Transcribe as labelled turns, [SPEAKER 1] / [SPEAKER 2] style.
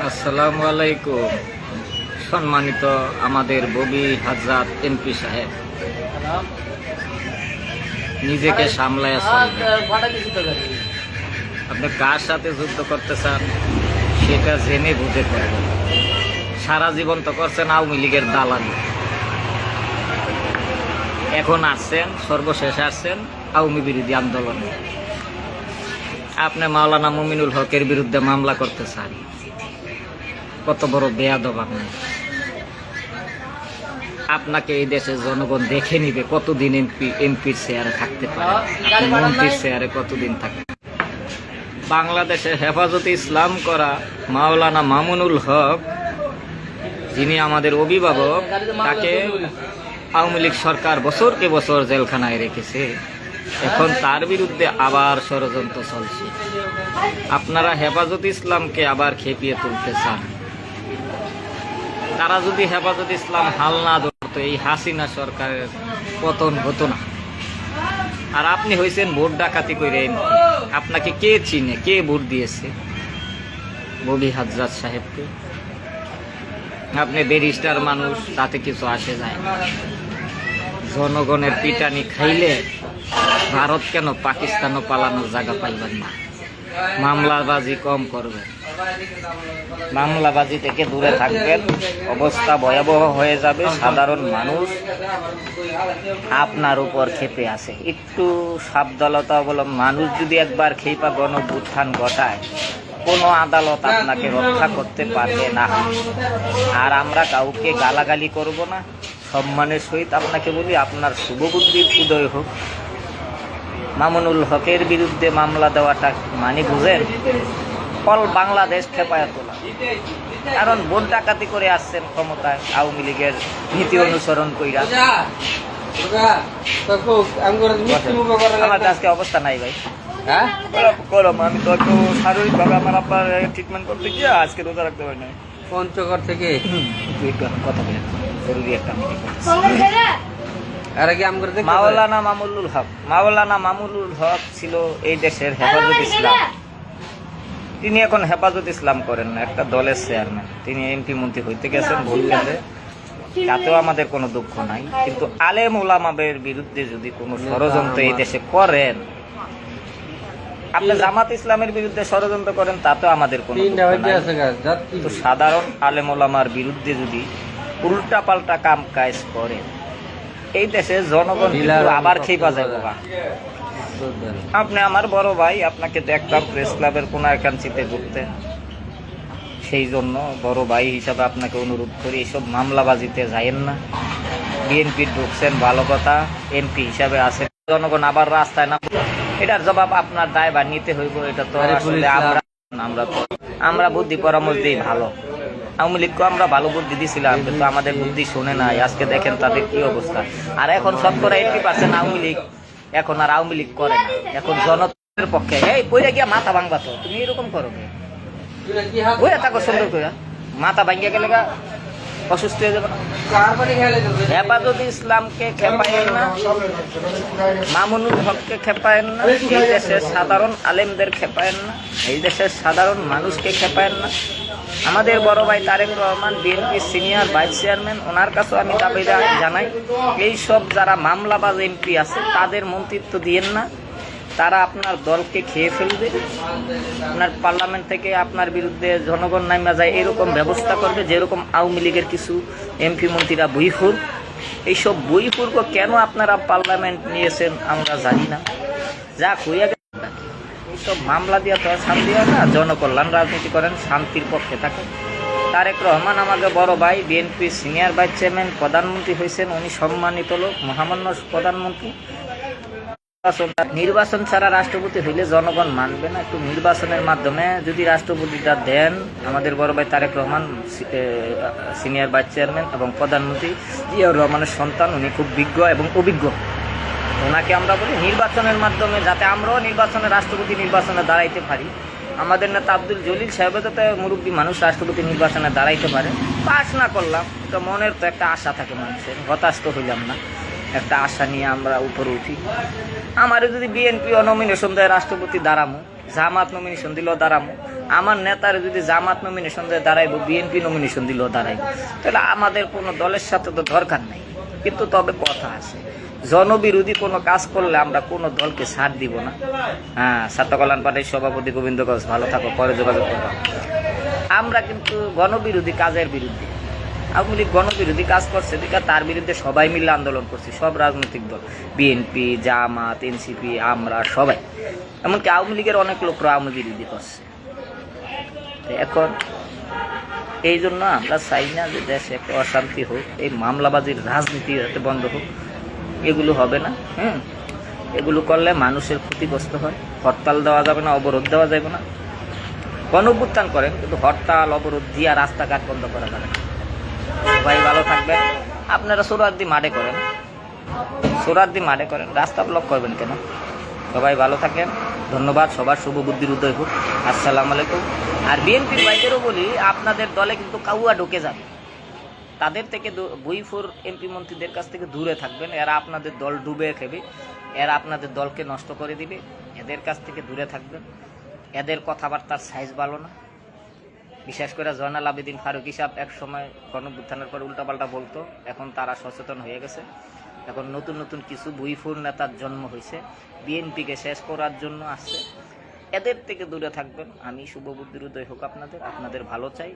[SPEAKER 1] আসসালামু আলাইকুম। সম্মানিত আমাদের ববি হাজরাত এমপি সাহেব, নিজেকে সামলায় আপনি কার সাথে যুদ্ধ করতে চান সেটা জেনে বুঝে করবেন। সারা জীবন তো করছেন আওয়ামী লীগের দালালি, এখন আসছেন, সর্বশেষ আসছেন আওয়ামী বিরোধী আন্দোলনে। আপনি মাওলানা মুমিনুল হকের বিরুদ্ধে মামলা করতে চান, কত বড় বেয়াদব আপনি। আপনাকে এই দেশের জনগণ দেখে নিবে কতদিন এমপির চেয়ারে থাকতে পারে, মন্ত্রীর চেয়ারে কতদিন থাকতে। বাংলাদেশের হেফাজতে ইসলাম করা মাওলানা মামুনুল হক, যিনি আমাদের অভিভাবক, তাকে আওয়ামী লীগ সরকার বছরকে বছর জেলখানায় রেখেছে। এখন তার বিরুদ্ধে আবার ষড়যন্ত্র চলছে। আপনারা হেফাজতে ইসলামকে আবার খেপিয়ে তুলতে চান। তারা যদি হেফাজতে ইসলাম হাল না ধরতো, এই হাসিনা সরকারের পতন হতো না। আর আপনি হয়েছেন ভোট ডাকাতি করে। আপনাকে কে চিনে, কে ভোট দিয়েছে? ববি হাজরাত সাহেবকে। আপনি ব্যারিস্টার মানুষ, তাতে কিছু আসে যায় না। জনগণের পিটানি খাইলে ভারত কেন পাকিস্তানও পালানোর জায়গা পাইবেন না। মামলাবাজি কম করবেন, মামলাবাজি থেকে দূরে থাকবেন। অবস্থা ভয়াবহ হয়ে যাবে। সাধারণ মানুষ আপনার উপর ক্ষেপে আছে। একটু সাবধানতা অবলম্বন। মানুষ যদি একবার খেপা গণভ্যুত্থান ঘটায়, কোনো আদালত আপনাকে রক্ষা করতে পারবে না। আর আমরা কাউকে গালাগালি করব না, সম্মানের সহিত আপনাকে বলি, আপনার শুভবুদ্ধির উদয় হোক। মামুনুল হকের বিরুদ্ধে মামলা দেওয়াটা মানে বুঝেন? অল বাংলাদেশ খেপায় তোলা। কারণ ভোট ডাকাতি করে আসছেন ক্ষমতায়, আওয়ামী লীগের নীতি অনুসরণ কইরা। আমার আজকে অবস্থা নাই ভাই। হ্যাঁ করম, আমি তো একটু শারীরিকভাবে আমার আপনার ট্রিটমেন্ট করতে গিয়ে আজকে রোজা রাখতে পারি না।
[SPEAKER 2] পঞ্চগড় থেকে
[SPEAKER 1] কথা বলেন, জরুরি একটা মিটিং। মাওলানা মামুনুল হক, মাওলানা মামুনুল হক ছিল এই দেশের হেফাজত ইসলাম। তিনি এখন হেফাজত ইসলাম করেন না, একটা দলের চেয়ারম্যান। তিনি এমপি মন্ত্রী হইতে গেছেন ভোট কেন্দ্রে, তাতেও আমাদের কোনো দুঃখ নাই। কিন্তু আলেম ওলামাদের বিরুদ্ধে যদি কোনো ষড়যন্ত্র এই দেশে করেন, আপনি জামাত ইসলামের বিরুদ্ধে ষড়যন্ত্র করেন, তাতেও আমাদের কোনো দুঃখ নাই। তো সাধারণ আলেম ওলামার বিরুদ্ধে যদি উল্টা পাল্টা কাম কাজ করে, এই দেশে জনগণ আবার খেপা যাবে। আপনি আমার বড় ভাই, আপনাকে দেখতাম প্রেস ক্লাবের কোন একাঞ্চিতে ঢুকতে। সেই জন্য বড় ভাই হিসাবে আপনাকে অনুরোধ করি, এইসব মামলাবাজিতে যাইয়েন না। বিএনপি ঢুকছেন ভালো কথা, এমপি হিসাবে আছেন, জনগণ আবার রাস্তায় না, এটার জবাব আপনার দায়ভার নিতে হইব। এটা তো আসলে আমরা বুদ্ধি পরামর্শ দিই ভালো। আওয়ামী লীগকে আমরা ভালো বুদ্ধি দিয়েছিলাম, কিন্তু আমাদের বুদ্ধি শোনে নাই। আজকে দেখেন তাদের কি অবস্থা। আর এখন শতকরা 80% আওয়ামী লীগ এখন আর আওয়ামী লীগ করে না, এখন জনতার পক্ষে। এই পইরা গিয়া মাথা ভাঙবা, তো তুমি এরকম করো ওই থাকো সুন্দর করে, মাথা ভাঙ্গিয়া গেলে অসুস্থ হয়ে যাবে। হেফাজত ইসলামকে খেপায়েন না, মামুনুল হককে খেপায়েন না, এই দেশের সাধারণ আলেমদের খেপায়েন না, এই দেশের সাধারণ মানুষকে খেপায়েন না। আমাদের বড় ভাই Tarique Rahman BNP senior vice chairman, ওনার কাছেও আমি দাবি জানাই, এইসব যারা মামলাবাজ এমপি আছে তাদের মন্ত্রিত্ব দিয়েন না। তারা আপনার দলকে খেয়ে ফেলবে। আপনার পার্লামেন্ট থেকে আপনার বিরুদ্ধে জনগণ নামা যায় এরকম ব্যবস্থা করবে, যেরকম আওয়ামী লীগের কিছু এমপি মন্ত্রীরা বইফুর। এইসব বইফুরক কেন আপনারা পার্লামেন্ট নিয়েছেন আমরা জানি না। যা হইয়া গেছে, এইসব মামলা দিয়া তো শান্তি হয় না। জনকল্যাণ রাজনীতি করেন, শান্তির পক্ষে থাকেন। তারেক রহমান আমাকে বড় ভাই, বিএনপি সিনিয়র ভাইস চেয়ারম্যান, প্রধানমন্ত্রী হয়েছেন, উনি সম্মানিত লোক, মহামান্য প্রধানমন্ত্রী। নির্বাচন ছাড়া রাষ্ট্রপতি হইলে জনগণ মানবে না। একটু নির্বাচনের মাধ্যমে যদি রাষ্ট্রপতিটা দেন, আমাদের বড় ভাই Tarique Rahman senior vice chairman এবং প্রধানমন্ত্রী জিয়াউর রহমানের সন্তান, উনি খুব বিজ্ঞ এবং অভিজ্ঞ। ওনাকে আমরা বলি নির্বাচনের মাধ্যমে যাতে আমরাও নির্বাচনে রাষ্ট্রপতি নির্বাচনে দাঁড়াইতে পারি। আমাদের নেতা আব্দুল জলিল সাহেব যাতে মুরব্বী মানুষ রাষ্ট্রপতি নির্বাচনে দাঁড়াইতে পারে। পাস না করলাম তো মনের তো একটা আশা থাকে মানুষের, হতাশ তো হইলাম না, একটা আশা নিয়ে আমরা উপরে উঠি। আমারও যদি বিএনপি নমিনেশন দেয় রাষ্ট্রপতি দাঁড়ামো, জামাত নমিনেশন দিলেও দাঁড়াবো, আমার নেতার যদি জামাত নমিনেশন দিয়ে দাঁড়াইবো, বিএনপি নমিনেশন দিলেও দাঁড়াইবো, তাহলে আমাদের কোনো দলের সাথে তো দরকার নাই। কিন্তু তবে কথা আছে, জনবিরোধী কোনো কাজ করলে আমরা কোনো দলকে ছাড় দিব না। হ্যাঁ, ছাত্র কল্যাণ পার্টির সভাপতি গোবিন্দ ঘোষ, ভালো থাকো, পরে যোগাযোগ করবা। আমরা কিন্তু গণবিরোধী কাজের বিরুদ্ধে। আওয়ামী লীগ গণবিরোধী কাজ করছে দিকা, তার বিরুদ্ধে সবাই মিলে আন্দোলন করছি, সব রাজনৈতিক দল, বিএনপি, জামাত, এনসিপি, আমরা সবাই, এমনকি আওয়ামী লীগের অনেক লোকরা আওয়ামী বিরোধী করছে। এখন এই জন্য আমরা চাই না যে দেশে একটা অশান্তি হোক, এই মামলাবাজির রাজনীতি যাতে বন্ধ হোক, এগুলো হবে না। এগুলো করলে মানুষের ক্ষতিগ্রস্ত হয়। হরতাল দেওয়া যাবে না, অবরোধ দেওয়া যাবে না। গণঅভ্যুত্থান করেন, কিন্তু হরতাল অবরোধ দিয়া রাস্তাঘাট বন্ধ করা যাবে না। সবাই ভালো থাকবেন। আপনারা সোহরাওয়ার্দী মাঠে করেন, সোহরাওয়ার্দী মাঠে করেন, রাস্তা ব্লক করবেন কেন? সবাই ভালো থাকেন, ধন্যবাদ। সবার শুভ বুদ্ধির উদয় হোক। আসসালামু আলাইকুম। আর বিএনপির ভাইদেরও বলি, আপনাদের দলে কিন্তু কাউয়া ঢুকে যাবে, তাদের থেকে বইফোর এমপি মন্ত্রীদের কাছ থেকে দূরে থাকবেন। এরা আপনাদের দল ডুবে খেবে, এরা আপনাদের দলকে নষ্ট করে দিবে, এদের কাছ থেকে দূরে থাকবেন। এদের কথাবার্তার সাইজ ভালো না। বিশেষ করে জয়নাল আবেদিন ফারুকী সাহেব এক সময় গণঅভ্যুত্থানের পর উল্টাপাল্টা বলতো, এখন তারা সচেতন হয়ে গেছে। এখন নতুন নতুন কিছু বইফোর নেতার জন্ম হয়েছে, বিএনপিকে শেষ করার জন্য আসছে। এদের থেকে দূরে থাকবেন। আমি শুভ বুদ্ধির উদয় হোক আপনাদের, আপনাদের ভালো চাই।